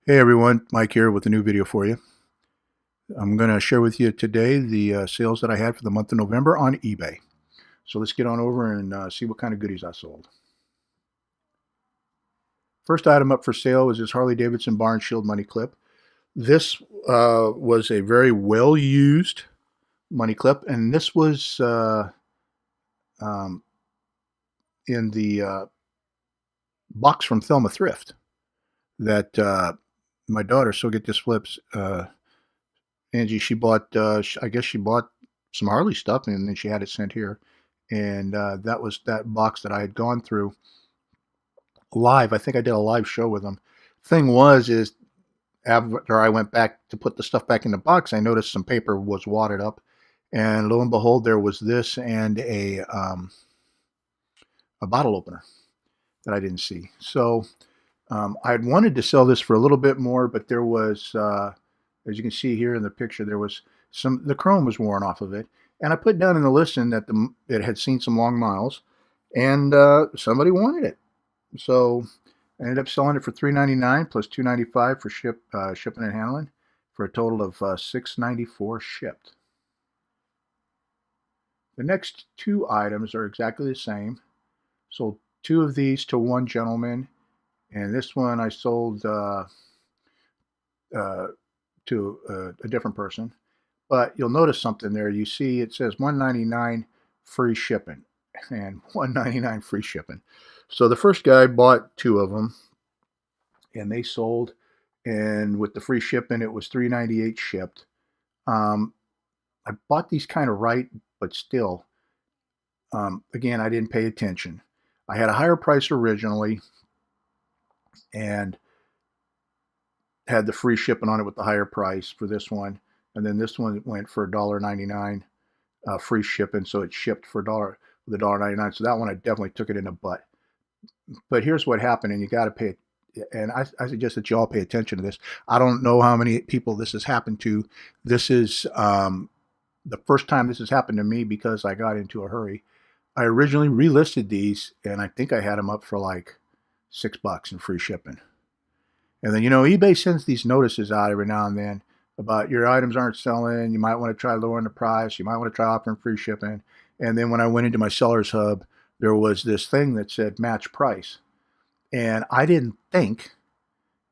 Hey everyone, Mike here with a new video for you. I'm going to share with you today the sales that I had for the month of November on eBay. So let's get on over and see what kind of goodies I sold. First item up for sale was this Harley Davidson Barn Shield money clip. This was a very well used money clip, and this was um, in the box from Thelma Thrift that my daughter, so get this flips, Angie, she bought, I guess she bought some Harley stuff and then she had it sent here. And that was that box that I had gone through live. I think I did a live show with them. Thing was, is after I went back to put the stuff back in the box, I noticed some paper was wadded up. And lo and behold, there was this and a bottle opener that I didn't see. So I had wanted to sell this for a little bit more, but there was, as you can see here in the picture, there was the chrome was worn off of it. And I put down in the listing that it had seen some long miles, and somebody wanted it. So I ended up selling it for $3.99 plus $2.95 for shipping and handling, for a total of $6.94 shipped. The next two items are exactly the same. Sold two of these to one gentleman, and this one I sold uh, to a different person. But you'll notice something there. You see it says $199 free shipping and $199 free shipping. So the first guy bought two of them and they sold, and with the free shipping it was $3.98 shipped. Um, I bought these kind of right, but still, again, I didn't pay attention. I had a higher price originally and had the free shipping on it with the higher price for this one. And then this one went for $1.99 free shipping, so it shipped for $1.99. So that one I definitely took it in the butt. But here's what happened, and you got to pay. And I suggest that you all pay attention to this. I don't know how many people this has happened to. This is the first time this has happened to me because I got into a hurry. I originally relisted these, and I think I had them up for like $6 in free shipping. And then, eBay sends these notices out every now and then about your items aren't selling. You might want to try lowering the price. You might want to try offering free shipping. And then when I went into my seller's hub, there was this thing that said match price. And I didn't think,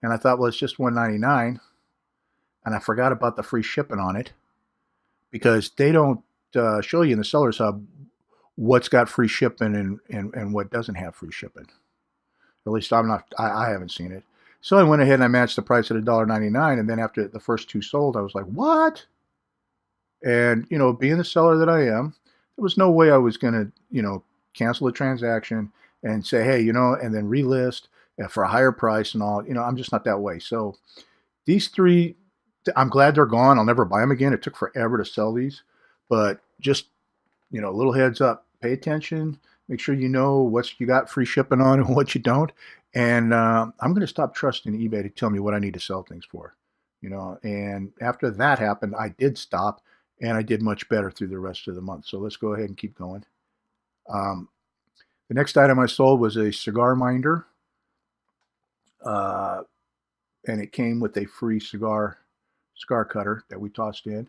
and I thought, well, it's just $1.99. And I forgot about the free shipping on it because they don't show you in the seller's hub what's got free shipping and what doesn't have free shipping. At least I haven't seen it. So I went ahead and I matched the price at $1.99, and then after the first two sold, I was like, what? And, being the seller that I am, there was no way I was going to, cancel the transaction and say, hey, and then relist for a higher price and all. I'm just not that way. So these three, I'm glad they're gone. I'll never buy them again. It took forever to sell these, but just, a little heads up, pay attention, make sure you know what you got free shipping on and what you don't. And I'm going to stop trusting eBay to tell me what I need to sell things for, and after that happened, I did stop and I did much better through the rest of the month. So let's go ahead and keep going. Um, the next item I sold was a cigar minder, uh, and it came with a free cigar cutter that we tossed in,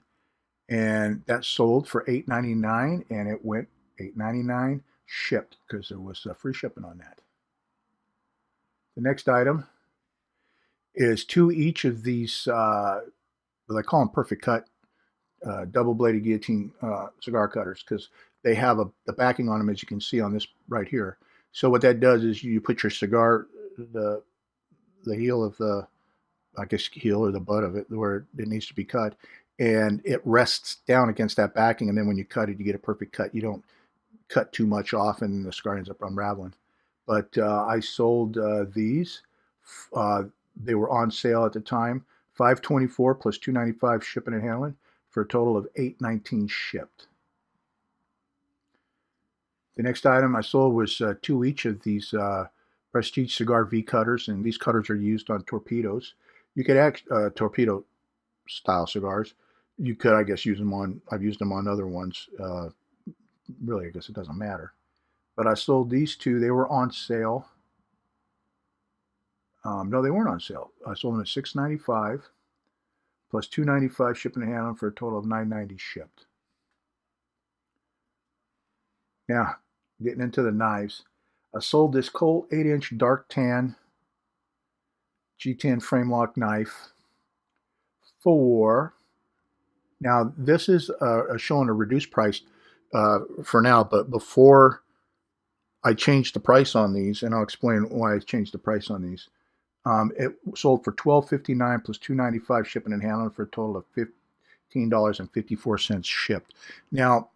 and that sold for $8.99, and it went $8.99 shipped because there was free shipping on that. The next item is two each of these, well, I call them perfect cut, double-bladed guillotine cigar cutters because they have the backing on them, as you can see on this right here. So what that does is you put your cigar, the heel of the, I guess, heel or the butt of it, where it needs to be cut, and it rests down against that backing, and then when you cut it, you get a perfect cut. You don't cut too much off, and the cigar ends up unraveling. But I sold these. They were on sale at the time, $5.24 plus $2.95 shipping and handling, for a total of $8.19 shipped. The next item I sold was two each of these Prestige Cigar V cutters, and these cutters are used on torpedoes. You could act torpedo style cigars. You could, I guess, use them on. I've used them on other ones. Really, I guess it doesn't matter. But I sold these two. They were on sale. No, they weren't on sale. I sold them at $6.95 plus $2.95 shipping and handling for a total of $9.90 shipped. Now, getting into the knives. I sold this Colt 8-inch dark tan G10 frame lock knife for, now this is showing a reduced price for now, but before I changed the price on these, and I'll explain why I changed the price on these. It sold for $12.59 plus $2.95 shipping and handling for a total of $15.54 shipped. Now,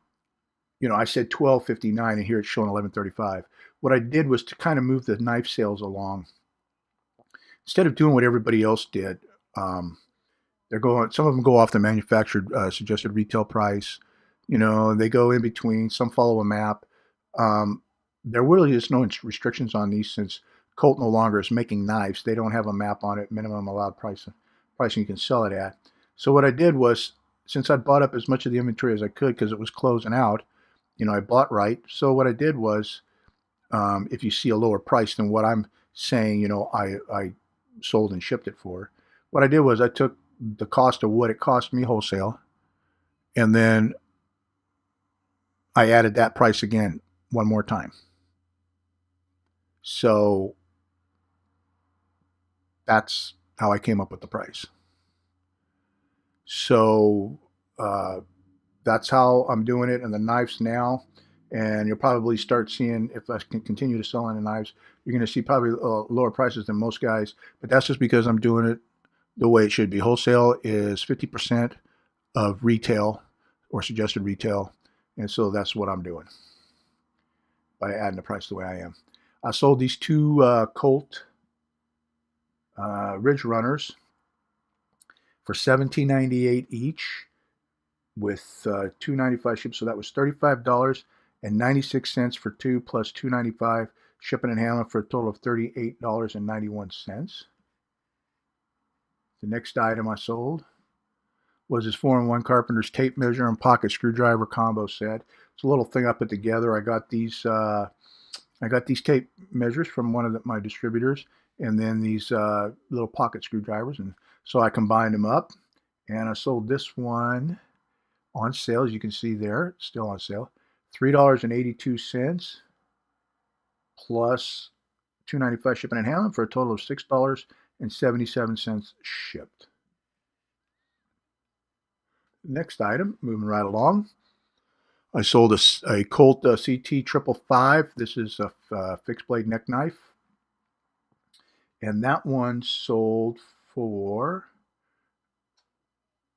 you know, I said $12.59 and here it's showing $11.35. What I did was to kind of move the knife sales along. Instead of doing what everybody else did, they're going. Some of them go off the manufactured suggested retail price. You know, they go in between. Some follow a map. There really is no restrictions on these since Colt no longer is making knives. They don't have a map on it, minimum allowed pricing you can sell it at. So what I did was, since I bought up as much of the inventory as I could because it was closing out, you know, I bought right. So what I did was, if you see a lower price than what I'm saying, you know, I sold and shipped it for, what I did was I took the cost of what it cost me wholesale, and then I added that price again one more time. So that's how I came up with the price. So that's how I'm doing it in the knives now. And you'll probably start seeing, if I can continue to sell in the knives, you're going to see probably lower prices than most guys. But that's just because I'm doing it the way it should be. Wholesale is 50% of retail or suggested retail. And so that's what I'm doing by adding the price the way I am. I sold these two Colt Ridge Runners for $17.98 each with $2.95 shipped. So that was $35.96 for two plus $2.95 shipping and handling for a total of $38.91. The next item I sold was this 4-in-1 Carpenter's tape measure and pocket screwdriver combo set. It's a little thing I put together. I got these tape measures from one of my distributors, and then these little pocket screwdrivers, and so I combined them up, and I sold this one on sale, as you can see there, it's still on sale, $3.82 plus $2.95 shipping and handling for a total of $6.77 shipped. Next item, moving right along, I sold a Colt CT 555. This is a fixed blade neck knife, and that one sold for,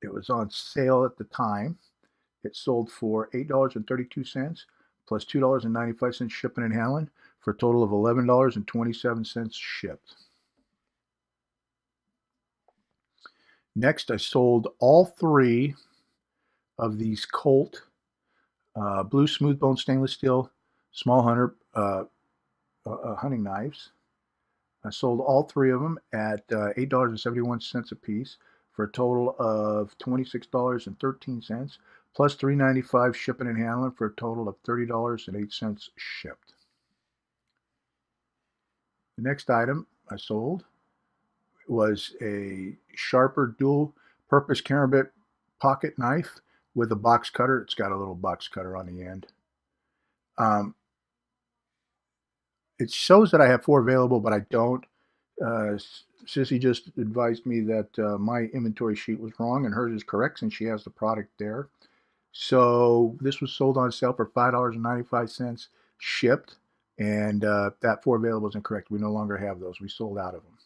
it was on sale at the time, it sold for $8.32 plus $2.95 shipping and handling for a total of $11.27 shipped. Next, I sold all three of these Colt blue smooth bone stainless steel small hunter hunting knives. I sold all three of them at $8.71 a piece for a total of $26.13 plus $3.95 shipping and handling for a total of $30.08 shipped. The next item I sold was a Sharper dual purpose carabiner pocket knife with a box cutter. It's got a little box cutter on the end. It shows that I have 4 available, but I don't. Sissy just advised me that my inventory sheet was wrong and hers is correct since she has the product there. So this was sold on sale for $5.95 shipped, and that 4 available is incorrect. We no longer have those. We sold out of them.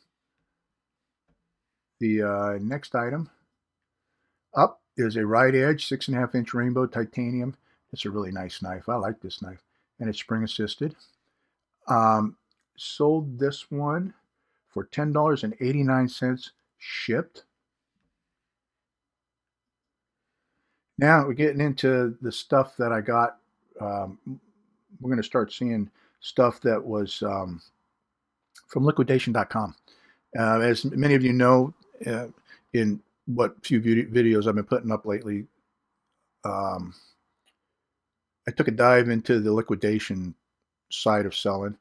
The next item up is a right edge 6.5-inch rainbow titanium. It's a really nice knife. I like this knife, and it's spring assisted. Sold this one for $10.89 shipped. Now we're getting into the stuff that I got. We're going to start seeing stuff that was from liquidation.com. As many of you know, in what few videos I've been putting up lately, I took a dive into the liquidation side of selling.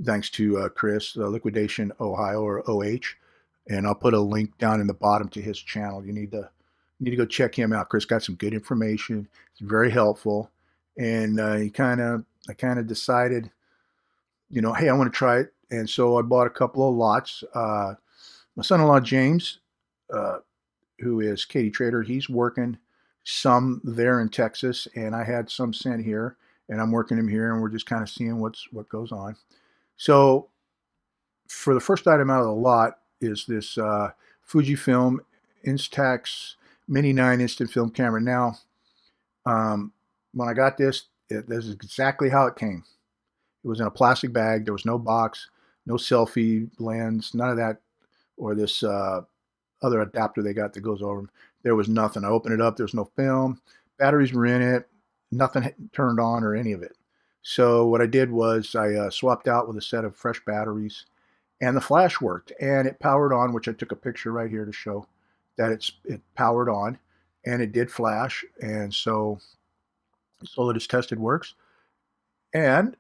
thanks to Chris, Liquidation Ohio, or OH, and I'll put a link down in the bottom to his channel. You need to go check him out. Chris got some good information. It's very helpful, and I kind of decided, hey, I want to try it, and so I bought a couple of lots. My son-in-law James, uh, who is Katy Trader, he's working some there in Texas, and I had some sent here, and I'm working them here, and we're just kind of seeing what goes on. So for the first item out of the lot is this Fujifilm Instax Mini 9 instant film camera. Now, when I got this, this is exactly how it came. It was in a plastic bag. There was no box, no selfie lens, none of that, or this other adapter they got that goes over them. There was nothing. I opened it up. There's no film. Batteries were in it. Nothing turned on or any of it. So what I did was I swapped out with a set of fresh batteries, and the flash worked, and it powered on, which I took a picture right here to show that it powered on, and it did flash, and so that it's tested works, and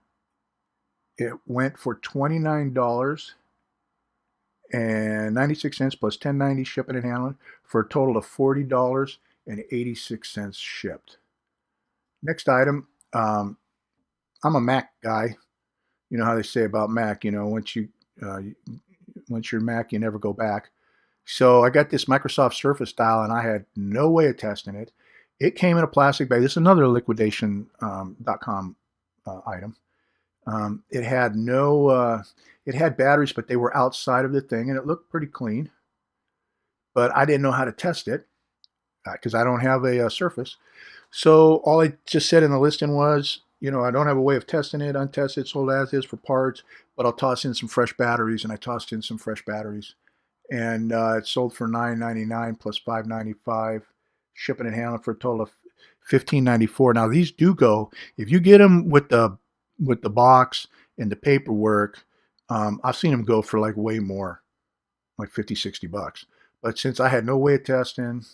it went for $29.96 plus $10.90 shipping and handling for a total of $40.86 shipped. Next item, I'm a Mac guy. You know how they say about Mac, uh, once you're Mac, you never go back. So I got this Microsoft Surface dial, and I had no way of testing it. It came in a plastic bag. This is another liquidation.com item. It had it had batteries, but they were outside of the thing, and it looked pretty clean. But I didn't know how to test it because I don't have a Surface. So all I just said in the listing was, I don't have a way of testing it, untested, sold as is for parts, but I'll toss in some fresh batteries, and I tossed in some fresh batteries, and it sold for $9.99 plus $5.95 shipping and handling for a total of $15.94. Now these do go if you get them with the box and the paperwork. I've seen them go for like way more, like 50, $60. But since I had no way of testing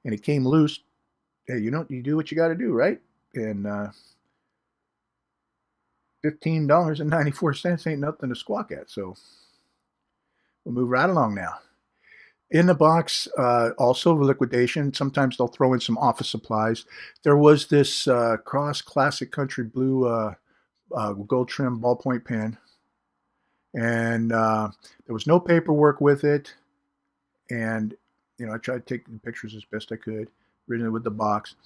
and it came loose, hey, you do what you got to do, right? And $15.94 ain't nothing to squawk at. So we'll move right along now. In the box, also liquidation. Sometimes they'll throw in some office supplies. There was this Cross Classic Country Blue gold trim ballpoint pen, and there was no paperwork with it. And I tried to take the pictures as best I could, originally with the box.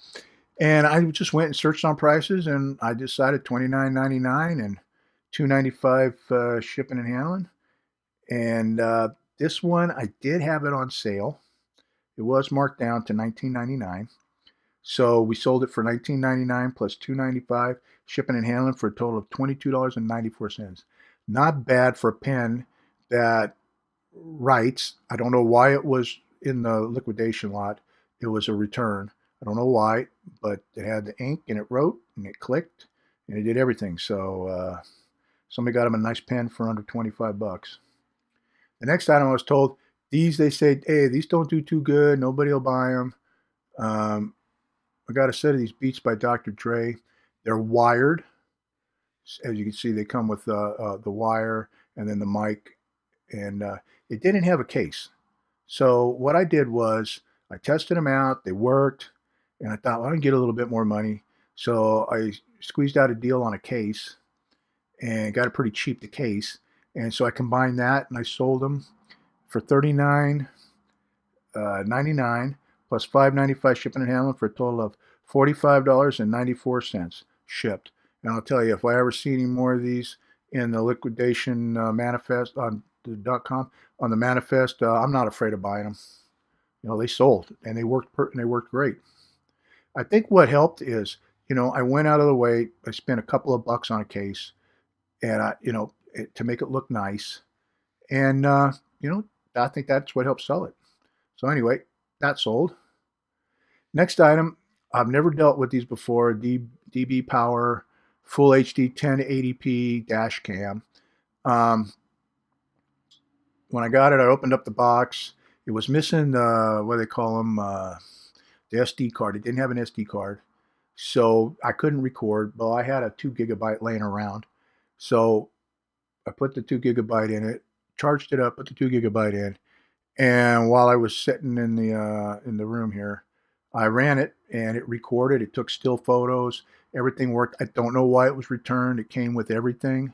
And I just went and searched on prices, and I decided $29.99 and $2.95 shipping and handling. And this one, I did have it on sale. It was marked down to $19.99. So we sold it for $19.99 plus $2.95 shipping and handling for a total of $22.94. Not bad for a pen that writes. I don't know why it was in the liquidation lot. It was a return. I don't know why, but it had the ink and it wrote and it clicked and it did everything. So somebody got him a nice pen for under 25 bucks. The next item I was told, they say, hey, these don't do too good. Nobody will buy them. I got a set of these Beats by Dr. Dre. They're wired. As you can see, they come with the wire and then the mic. And it didn't have a case. So what I did was I tested them out. They worked. And I thought, well, I can get a little bit more money. So I squeezed out a deal on a case and got it pretty cheap, the case. And so I combined that and I sold them for $39.99 plus $5.95 shipping and handling for a total of $45.94 shipped. And I'll tell you, if I ever see any more of these in the liquidation manifest on the .com, on the manifest, I'm not afraid of buying them. They sold and they worked great. I think what helped is, I went out of the way. I spent a couple of bucks on a case, and to make it look nice. And I think that's what helped sell it. So anyway, that sold. Next item, I've never dealt with these before. DB Power Full HD 1080p dash cam. When I got it, I opened up the box. It was missing what do they call them? The SD card. It didn't have an SD card, so I couldn't record. Well, I had a 2 gigabyte laying around, so I put the 2 GB in it, charged it up, put the 2 GB in, and while I was sitting in the room here, I ran it and it recorded. It took still photos. Everything worked. I don't know why it was returned. It came with everything.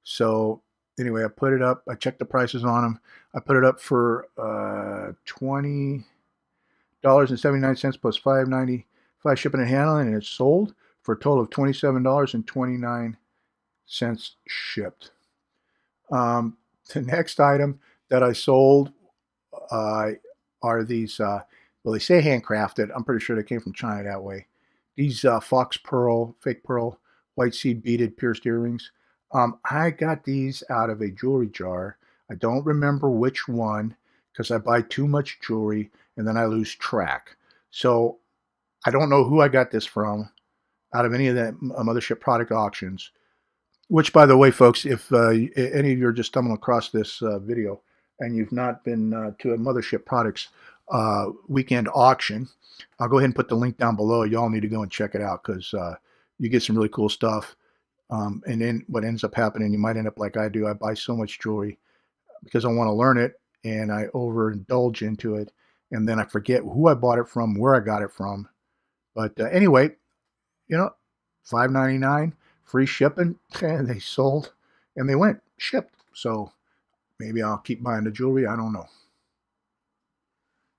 So anyway, I put it up. I checked the prices on them. I put it up for $20.79 plus $5.95 shipping and handling, and it sold for a total of $27.29 shipped. The next item that I sold are these, well, they say handcrafted. I'm pretty sure they came from China that way. These fox pearl, fake pearl, white seed beaded pierced earrings. I got these out of a jewelry jar. I don't remember which one because I buy too much jewelry and then I lose track. So I don't know who I got this from out of any of the Mothership product auctions. Which, by the way, folks, if any of you are just stumbling across this video and you've not been to a Mothership Products weekend auction, I'll go ahead and put the link down below. Y'all need to go and check it out because you get some really cool stuff. And then what ends up happening, you might end up like I do. I buy so much jewelry because I want to learn it, and I overindulge into it, and then I forget who I bought it from, where I got it from. But anyway, $5.99. Free shipping, and they sold, and they went shipped. So maybe I'll keep buying the jewelry. I don't know.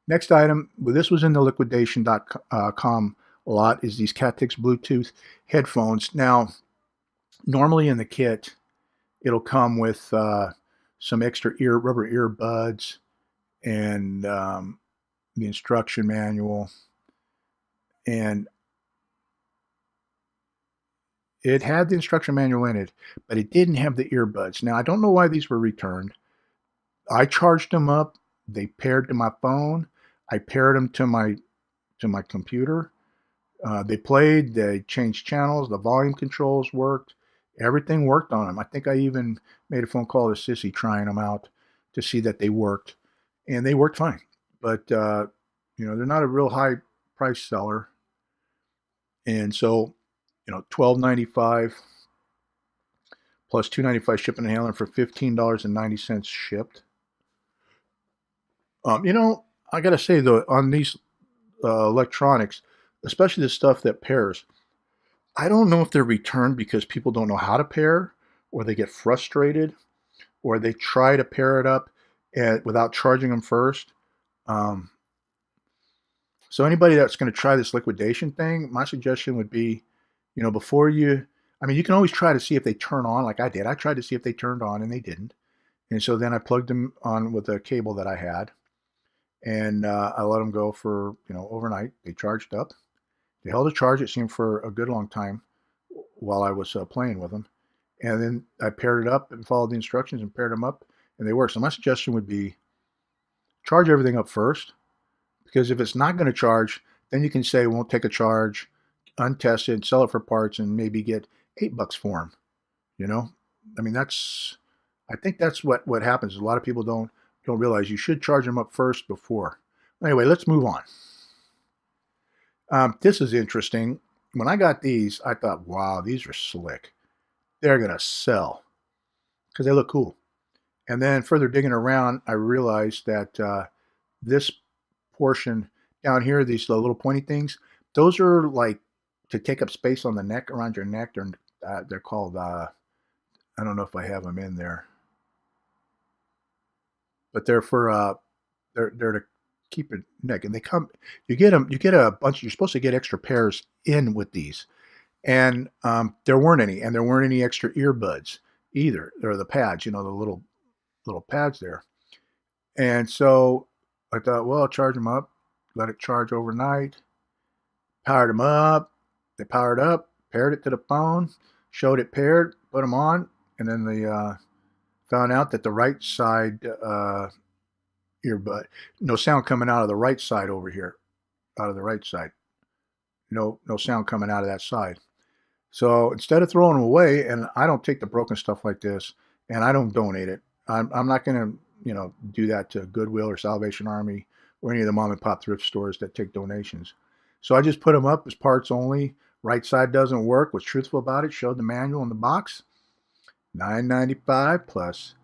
Next item, well, this was in the liquidation.com lot, is these Katy TX Bluetooth headphones. Now, normally in the kit, it'll come with some extra rubber earbuds and the instruction manual, and it had the instruction manual in it, but it didn't have the earbuds. Now, I don't know why these were returned. I charged them up. They paired to my phone. I paired them to my computer. They played. They changed channels. The volume controls worked. Everything worked on them. I think I even made a phone call to Sissy trying them out to see that they worked. And they worked fine. But, they're not a real high price seller. And so, $12.95 plus $2.95 shipping and handling for $15.90 shipped. I got to say, though, on these electronics, especially the stuff that pairs, I don't know if they're returned because people don't know how to pair, or they get frustrated, or they try to pair it up without charging them first. So anybody that's going to try this liquidation thing, my suggestion would be, before you can always try to see if they turn on, like I did. I tried to see if they turned on, and they didn't. And so then I plugged them on with a cable that I had, and I let them go for, overnight. They charged up. They held a charge, it seemed, for a good long time while I was playing with them. And then I paired it up and followed the instructions and paired them up, and they worked. So my suggestion would be charge everything up first, because if it's not going to charge, then you can say, won't take a charge, untested, sell it for parts, and maybe get $8 for them. I think that's what happens. A lot of people don't realize you should charge them up first before. Anyway, let's move on. This is interesting. When I got these, I thought, wow, these are slick. They're going to sell because they look cool. And then further digging around, I realized that this portion down here, these little pointy things, those are like to take up space on the neck, around your neck. They're called, I don't know if I have them in there, but they're for, they're to keep your neck. And they come, you get a bunch, you're supposed to get extra pairs in with these. And there weren't any, and there weren't any extra earbuds either. They're the pads, the little pads there. And so I thought, well, I'll charge them up, let it charge overnight, powered them up. They powered up, paired it to the phone, showed it paired, put them on, and then they found out that the right side earbud, no sound coming out of the right side over here, out of the right side. No sound coming out of that side. So instead of throwing them away, and I don't take the broken stuff like this, and I don't donate it. I'm not going to, do that to Goodwill or Salvation Army or any of the mom and pop thrift stores that take donations. So I just put them up as parts only. Right side doesn't work. Was truthful about it. Showed the manual in the box, $9.95 plus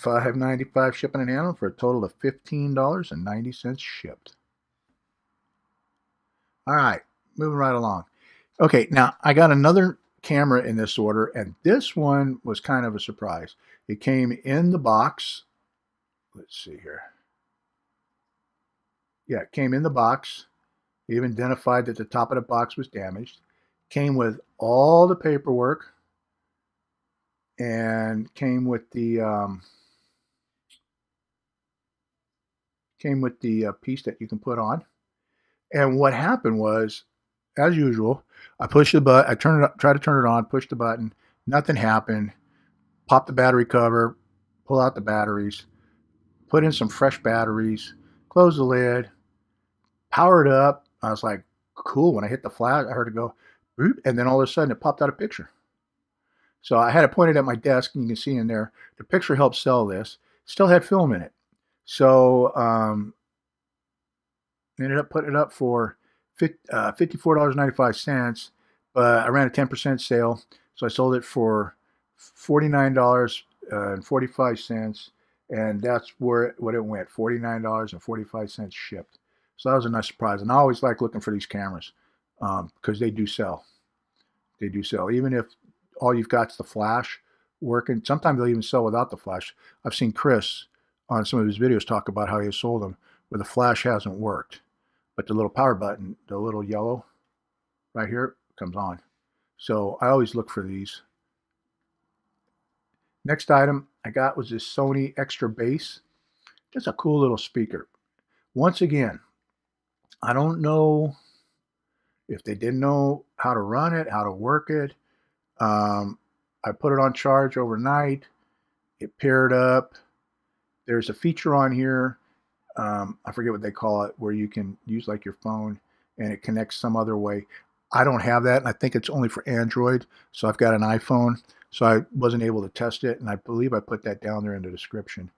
$5.95 shipping and handling for a total of $15.90 shipped. All right, moving right along. Okay, now I got another camera in this order, and this one was kind of a surprise. It came in the box. Let's see here. Yeah, it came in the box. It even identified that the top of the box was damaged. Came with all the paperwork and came with the piece that you can put on. And what happened was, as usual, I pushed the button. I turned it up, tried to turn it on, pushed the button. Nothing happened. Pop the battery cover, pull out the batteries, put in some fresh batteries, close the lid, power it up. I was like, cool. When I hit the flash, I heard it go, boop, and then all of a sudden it popped out a picture. So I had it pointed at my desk, and you can see in there, the picture helped sell this. Still had film in it. So ended up putting it up for $54.95, but I ran a 10% sale. So I sold it for $49.45, and that's what it went, $49.45 shipped. So that was a nice surprise. And I always like looking for these cameras because they do sell. They do sell. Even if all you've got is the flash working, sometimes they'll even sell without the flash. I've seen Chris on some of his videos talk about how he has sold them where the flash hasn't worked, but the little power button, the little yellow right here, comes on. So I always look for these. Next item I got was this Sony Extra Bass. Just a cool little speaker. Once again, I don't know if they didn't know how to run it, how to work it. I put it on charge overnight. It paired up. There's a feature on here, I forget what they call it, where you can use like your phone and it connects some other way. I don't have that, and I think it's only for Android. So I've got an iPhone, so I wasn't able to test it, and I believe I put that down there in the description.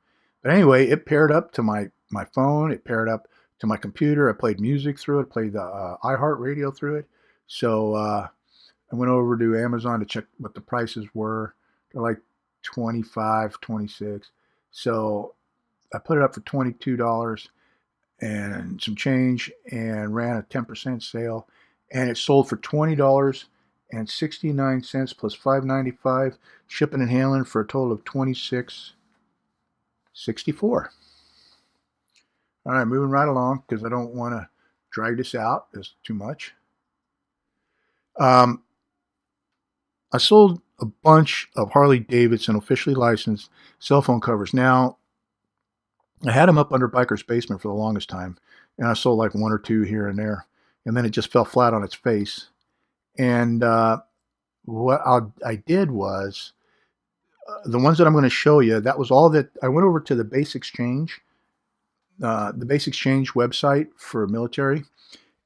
But anyway, it paired up to my phone. It paired up to my computer. I played music through it, played the iHeartRadio through it. So I went over to Amazon to check what the prices were. They're like 25, 26. So I put it up for $22 and some change and ran a 10% sale. And it sold for $20.69 plus $5.95 shipping and handling for a total of $26.64. All right, moving right along because I don't want to drag this out. It's too much. I sold a bunch of Harley Davidson officially licensed cell phone covers. Now, I had them up under Biker's Basement for the longest time, and I sold like one or two here and there, and then it just fell flat on its face. And what I did was the ones that I'm going to show you. That was all that I went over to the Base Exchange website for military,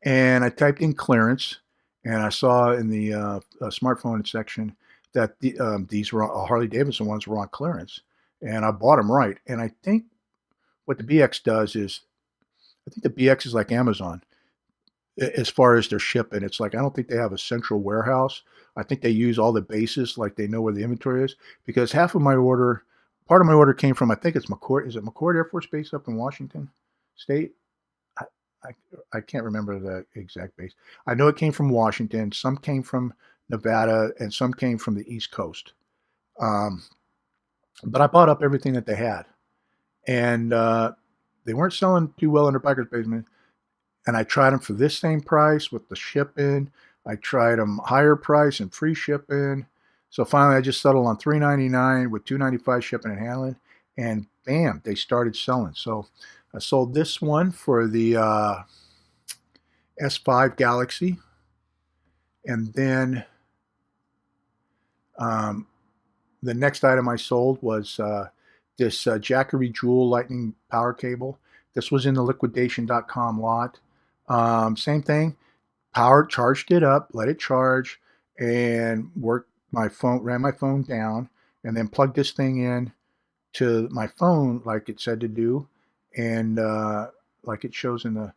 and I typed in clearance, and I saw in the smartphone section that these were Harley Davidson ones were on clearance, and I bought them right. And I think what the BX does is, I think the BX is like Amazon as far as their shipping. It's like, I don't think they have a central warehouse. I think they use all the bases, like they know where the inventory is, because half of my order, part of my order came from, I think it's McCord. Is it McCord Air Force Base up in Washington State? I can't remember the exact base. I know it came from Washington. Some came from Nevada, and some came from the East Coast. But I bought up everything that they had, and they weren't selling too well under Biker's Basement. And I tried them for this same price with the shipping. I tried them higher price and free shipping. So finally, I just settled on $3.99 with $2.95 shipping and handling, and bam, they started selling. So I sold this one for the S5 Galaxy, and then the next item I sold was this Jackery Jewel Lightning Power Cable. This was in the liquidation.com lot. Same thing. Charged it up, let it charge, and worked my phone, ran my phone down, and then plugged this thing in to my phone like it said to do, and like it shows in the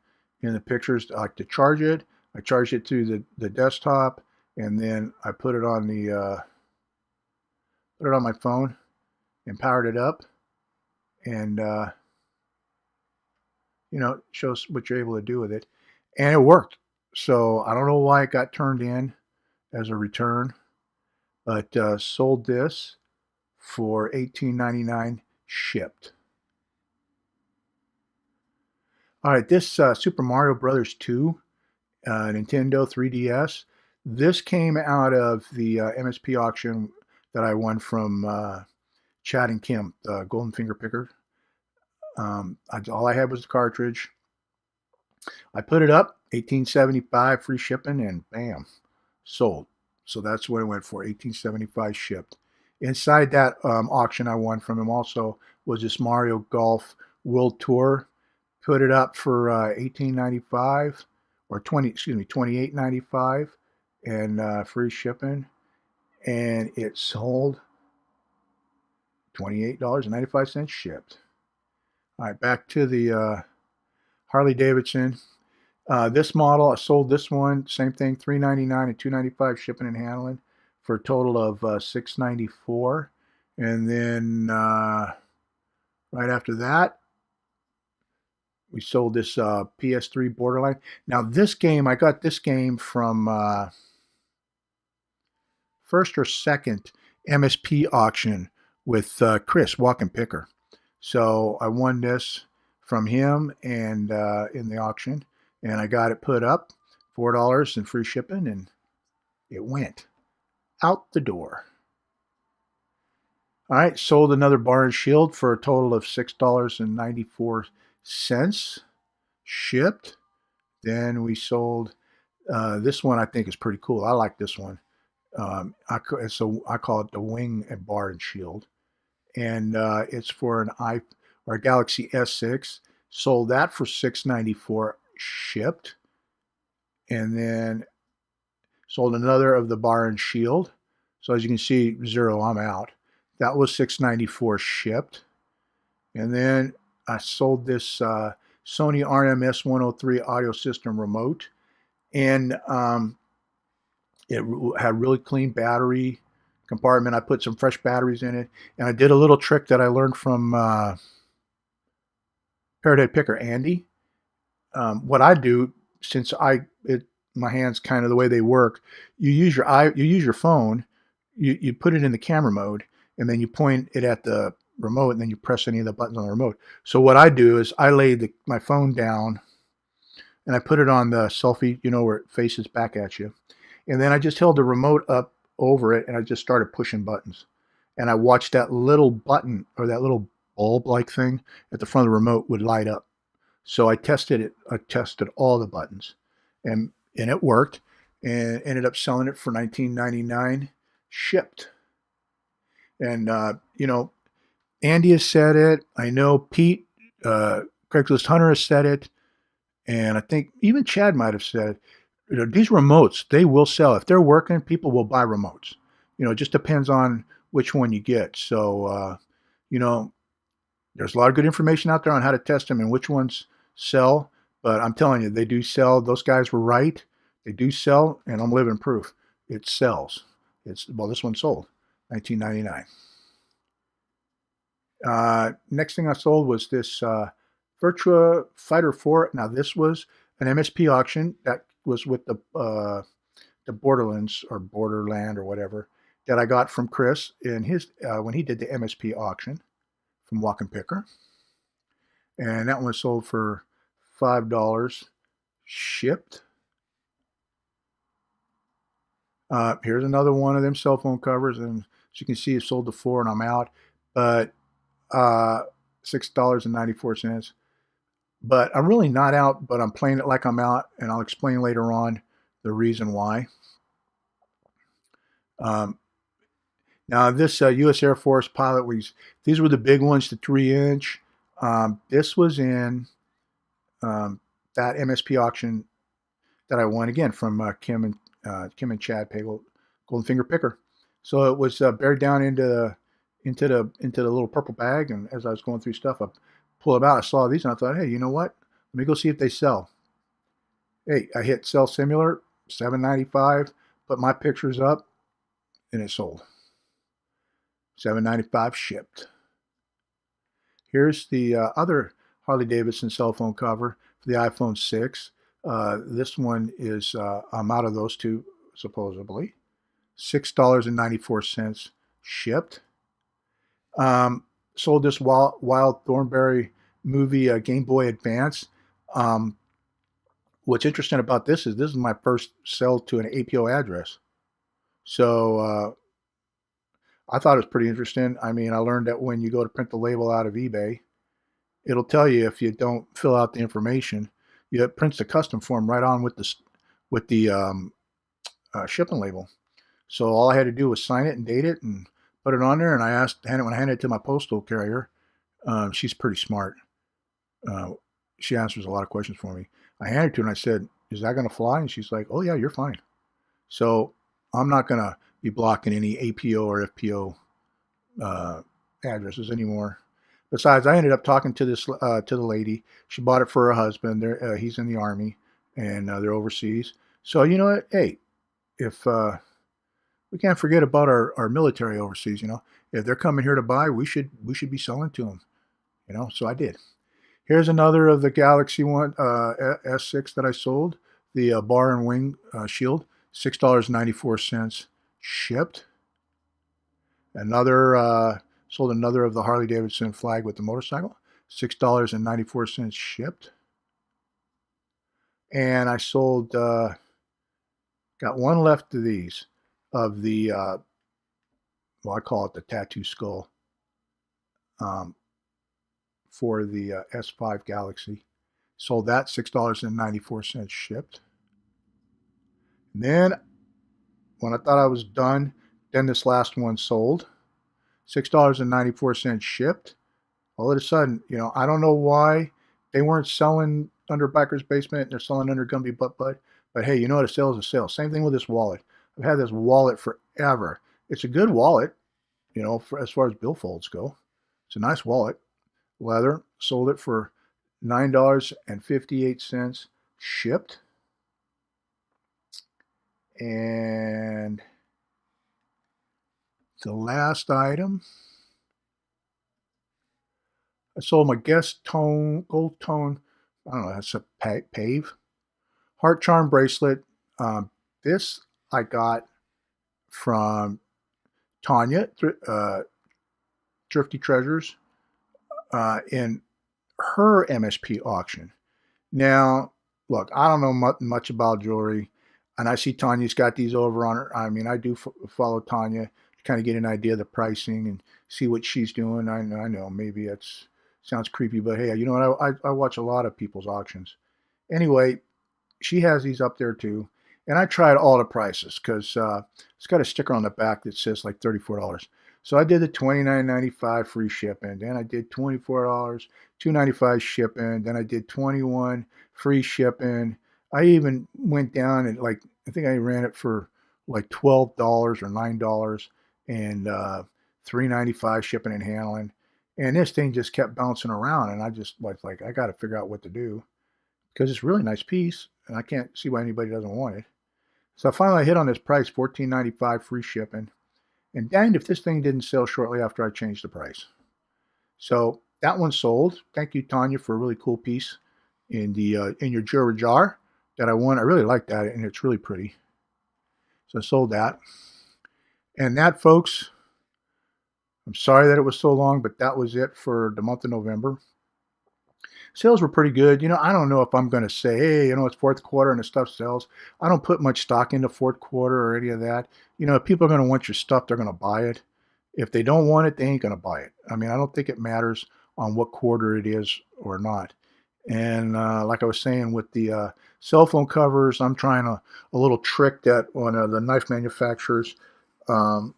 pictures. Like to charge it, I charged it to the desktop, and then I put it on the put it on my phone, and powered it up, and you know, it shows what you're able to do with it, and it worked. So I don't know why it got turned in as a return, but sold this for $18.99 shipped. All right, this Super Mario Brothers 2 Nintendo 3DS. This came out of the MSP auction that I won from Chad and Kim, the Golden Finger Picker. All I had was the cartridge. I put it up, $18.75 free shipping, and bam, sold. So that's what it went for, $18.75 shipped. Inside that auction I won from him also was this Mario Golf World Tour. Put it up for $18.95 or $28.95 and free shipping, and it sold $28.95 shipped. All right, back to the Harley Davidson. This model, I sold this one, same thing, $3.99 and $2.95 shipping and handling for a total of $6.94. And then right after that, we sold this PS3 Borderline. Now this game, I got this game from first or second MSP auction with Chris Walk and Picker. So I won this from him and in the auction, and I got it put up, $4 and free shipping, and it went out the door. All right, sold another bar and shield for a total of $6.94 shipped. Then we sold this one. I think is pretty cool. I like this one. I call it the Wing and Bar and Shield, and it's for a Galaxy S6. Sold that for $6.94 shipped, and then sold another of the Bar and Shield. So as you can see, zero, I'm out. That was $6.94 shipped, and then I sold this Sony RMS 103 audio system remote, and it had really clean battery compartment. I put some fresh batteries in it, and I did a little trick that I learned from Parrot Picker Andy. What I do, since my hands kind of the way they work, you use your phone, you put it in the camera mode, and then you point it at the remote, and then you press any of the buttons on the remote. So what I do is I lay my phone down, and I put it on the selfie, you know, where it faces back at you, and then I just held the remote up over it, and I just started pushing buttons, and I watched that little button or that little bulb-like thing at the front of the remote would light up. So I tested it. I tested all the buttons, and it worked, and ended up selling it for $19.99 shipped. And you know, Andy has said it. I know Pete, Craigslist Hunter, has said it, and I think even Chad might have said, you know, these remotes, they will sell. If they're working, people will buy remotes. You know, it just depends on which one you get. So, you know, there's a lot of good information out there on how to test them and which ones sell. But I'm telling you, they do sell. Those guys were right. They do sell, and I'm living proof. It sells. Well, this one sold, $19.99. Next thing I sold was this Virtua Fighter 4. Now this was an MSP auction that was with the Borderlands or Borderland or whatever that I got from Chris in his when he did the MSP auction from Walk and Picker, and that one sold for $5 shipped. Here's another one of them cell phone covers, and as you can see, it sold to $4, and I'm out. But $6.94. But I'm really not out, but I'm playing it like I'm out, and I'll explain later on the reason why. Now this U.S. Air Force pilot wings, these were the big ones, the 3-inch. This was in that MSP auction that I won again from Kim and Chad Pagel, Golden Finger Picker. So it was buried down into the little purple bag, and as I was going through stuff, I pulled them out. I saw these, and I thought, hey, you know what? Let me go see if they sell. Hey, I hit sell similar, $7.95, put my pictures up, and it sold. $7.95 shipped. Here's the other Harley Davidson cell phone cover for the iPhone 6. This one is, I'm out of those two, supposedly. $6.94 shipped. Sold this Wild Thornberry movie Game Boy Advance. What's interesting about this is my first sell to an APO address. So I thought it was pretty interesting. I mean, I learned that when you go to print the label out of eBay, it'll tell you if you don't fill out the information. It prints the custom form right on with the shipping label. So all I had to do was sign it and date it and put it on there. And when I handed it to my postal carrier, she's pretty smart. She answers a lot of questions for me. I handed it to her and I said, "Is that going to fly?" And she's like, "Oh yeah, you're fine." So I'm not going to be blocking any APO or FPO addresses anymore. Besides, I ended up talking to the lady. She bought it for her husband. He's in the Army, and they're overseas. So you know what? Hey, if we can't forget about our military overseas, if they're coming here to buy, we should be selling to them, So I did. Here's another of the Galaxy one S6 that I sold, the bar and wing shield, $6.94 shipped. Sold another of the Harley Davidson flag with the motorcycle, $6.94 shipped. And I sold, got one left of these, of the, I call it the tattoo skull, for the S5 Galaxy. Sold that, $6.94 shipped. And then, when I thought I was done, then this last one sold, $6.94 shipped. All of a sudden, I don't know why they weren't selling under Biker's Basement. They're selling under Gumby Butt Butt. But hey, a sale is a sale. Same thing with this wallet. I've had this wallet forever. It's a good wallet, as far as billfolds go. It's a nice wallet. Leather. Sold it for $9.58 shipped. And the last item, I sold my Guess Tone, Gold Tone, I don't know, that's a Pave. Heart Charm bracelet. This I got from Tanya, Thrifty Treasures, in her MSP auction. Now, look, I don't know much about jewelry, and I see Tanya's got these over on her. I mean, I do follow Tanya to kind of get an idea of the pricing and see what she's doing. I know maybe it sounds creepy, but hey, what? I watch a lot of people's auctions. Anyway, she has these up there too, and I tried all the prices because it's got a sticker on the back that says like $34. So I did the $29.95 free shipping. Then I did $24, $2.95 shipping. Then I did $21 free shipping. I even went down and I think I ran it for like $12 or $9 and $3.95 shipping and handling. And this thing just kept bouncing around, and I just like I got to figure out what to do because it's a really nice piece, and I can't see why anybody doesn't want it. So I finally hit on this price, $14.95 free shipping. And danged if this thing didn't sell shortly after I changed the price. So that one sold. Thank you, Tanya, for a really cool piece in your jewelry jar that I won. I really like that, and it's really pretty. So I sold that. And that, folks, I'm sorry that it was so long, but that was it for the month of November. Sales were pretty good. I don't know if I'm going to say, hey, it's fourth quarter and the stuff sells. I don't put much stock into fourth quarter or any of that. If people are going to want your stuff, they're going to buy it. If they don't want it, they ain't going to buy it. I mean, I don't think it matters on what quarter it is or not. And like I was saying with the cell phone covers, I'm trying a little trick that one of the knife manufacturers, I'm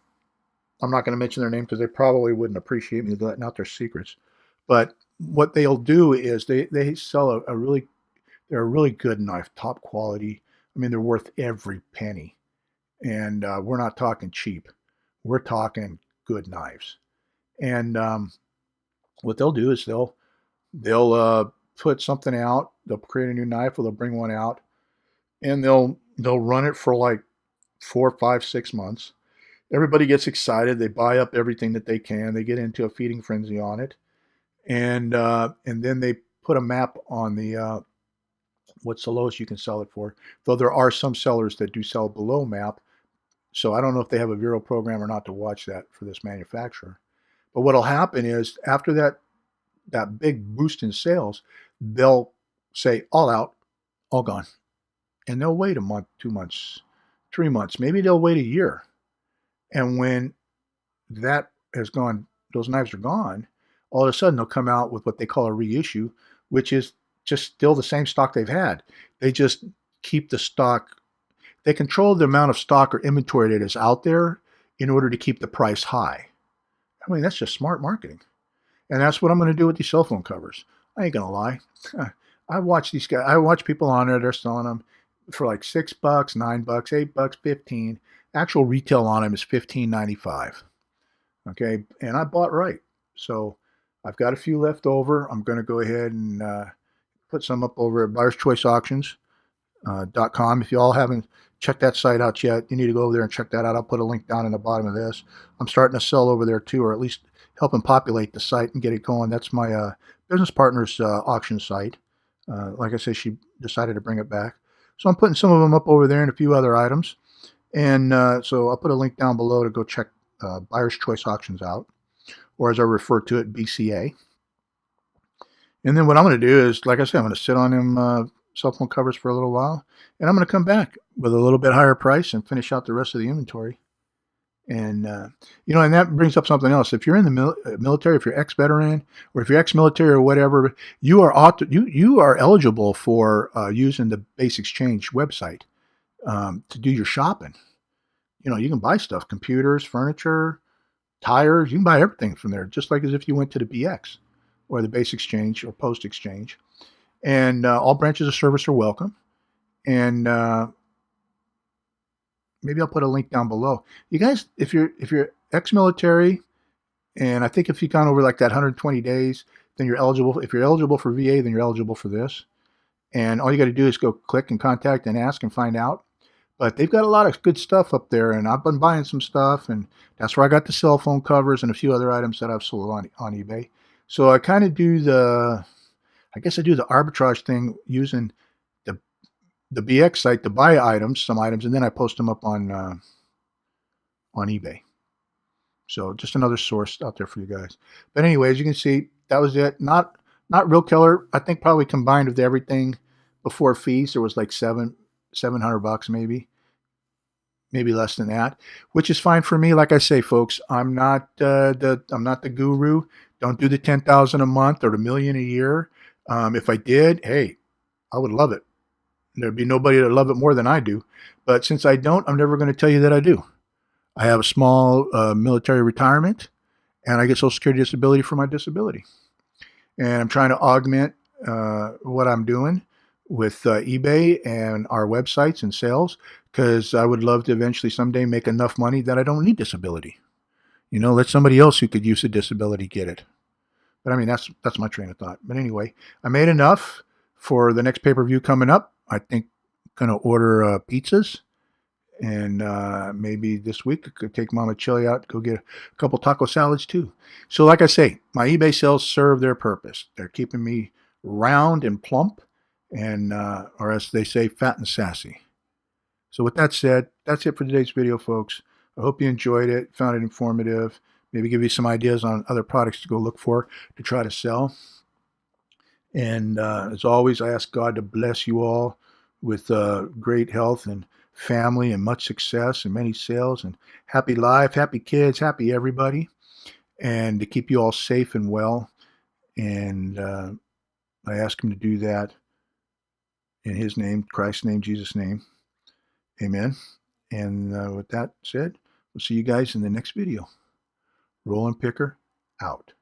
not going to mention their name because they probably wouldn't appreciate me letting out their secrets. But what they'll do is they sell they're a really good knife, top quality. I mean, they're worth every penny. And we're not talking cheap. We're talking good knives. And what they'll do is they'll put something out. They'll create a new knife, or they'll bring one out, and they'll run it for like 4, 5, 6 months. Everybody gets excited. They buy up everything that they can. They get into a feeding frenzy on it, and then they put a map on the what's the lowest you can sell it for. Though there are some sellers that do sell below map, so I don't know if they have a Vero program or not to watch that for this manufacturer. But what'll happen is after that big boost in sales, they'll say all out, all gone, and they'll wait a month, 2 months, 3 months, maybe they'll wait a year, and when that has gone, those knives are gone, all of a sudden they'll come out with what they call a reissue, which is just still the same stock they've had. They just keep the stock. They control the amount of stock or inventory that is out there in order to keep the price high. I mean, that's just smart marketing. And that's what I'm going to do with these cell phone covers. I ain't going to lie. I watch these guys. I watch people on there. They're selling them for like $6, $9, $8, 15. Actual retail on them is $15.95. Okay, and I bought right. So I've got a few left over. I'm going to go ahead and put some up over at buyerschoiceauctions.com. If you all haven't checked that site out yet, you need to go over there and check that out. I'll put a link down in the bottom of this. I'm starting to sell over there too, or at least helping populate the site and get it going. That's my business partner's auction site. Like I said, she decided to bring it back. So I'm putting some of them up over there and a few other items. And so I'll put a link down below to go check Buyer's Choice Auctions out, or as I refer to it, BCA. And then what I'm going to do is, like I said, I'm going to sit on them cell phone covers for a little while, and I'm going to come back with a little bit higher price and finish out the rest of the inventory. And and that brings up something else. If you're in the military, if you're ex-veteran, or if you're ex-military or whatever, you are eligible for using the Base Exchange website to do your shopping. You can buy stuff, computers, furniture, tires. You can buy everything from there, just like as if you went to the BX or the Base Exchange or Post Exchange. And all branches of service are welcome. And maybe I'll put a link down below. You guys, if you're ex-military, and I think if you've gone over like that 120 days, then you're eligible. If you're eligible for VA, then you're eligible for this. And all you got to do is go click and contact and ask and find out. But they've got a lot of good stuff up there, and I've been buying some stuff, and that's where I got the cell phone covers and a few other items that I've sold on eBay. So I kind of do I guess I do the arbitrage thing using the BX site to buy some items, and then I post them up on eBay. So just another source out there for you guys. But anyway, as you can see, that was it. Not real killer. I think probably combined with everything before fees, there was like $700 maybe less than that, which is fine for me. Like I say, folks, I'm not the guru. Don't do the 10,000 a month or the million a year. If I did, hey, I would love it. There'd be nobody that love it more than I do. But since I don't, I'm never going to tell you that I do. I have a small military retirement, and I get Social Security disability for my disability. And I'm trying to augment what I'm doing with eBay and our websites and sales, because I would love to eventually someday make enough money that I don't need disability. Let somebody else who could use a disability get it. But I mean, that's my train of thought. But anyway, I made enough for the next pay-per-view coming up. I think I'm going to order pizzas, and maybe this week I could take Mama Chili out, go get a couple taco salads too. So like I say, my eBay sales serve their purpose. They're keeping me round and plump, and or as they say, fat and sassy. So with that said, that's it for today's video, folks. I hope you enjoyed it, found it informative, maybe give you some ideas on other products to go look for to try to sell. And as always, I ask God to bless you all with great health and family and much success and many sales and happy life, happy kids, happy everybody, and to keep you all safe and well. And I ask him to do that in his name, Christ's name, Jesus' name. Amen. And with that said, we'll see you guys in the next video. Rollin Picker out.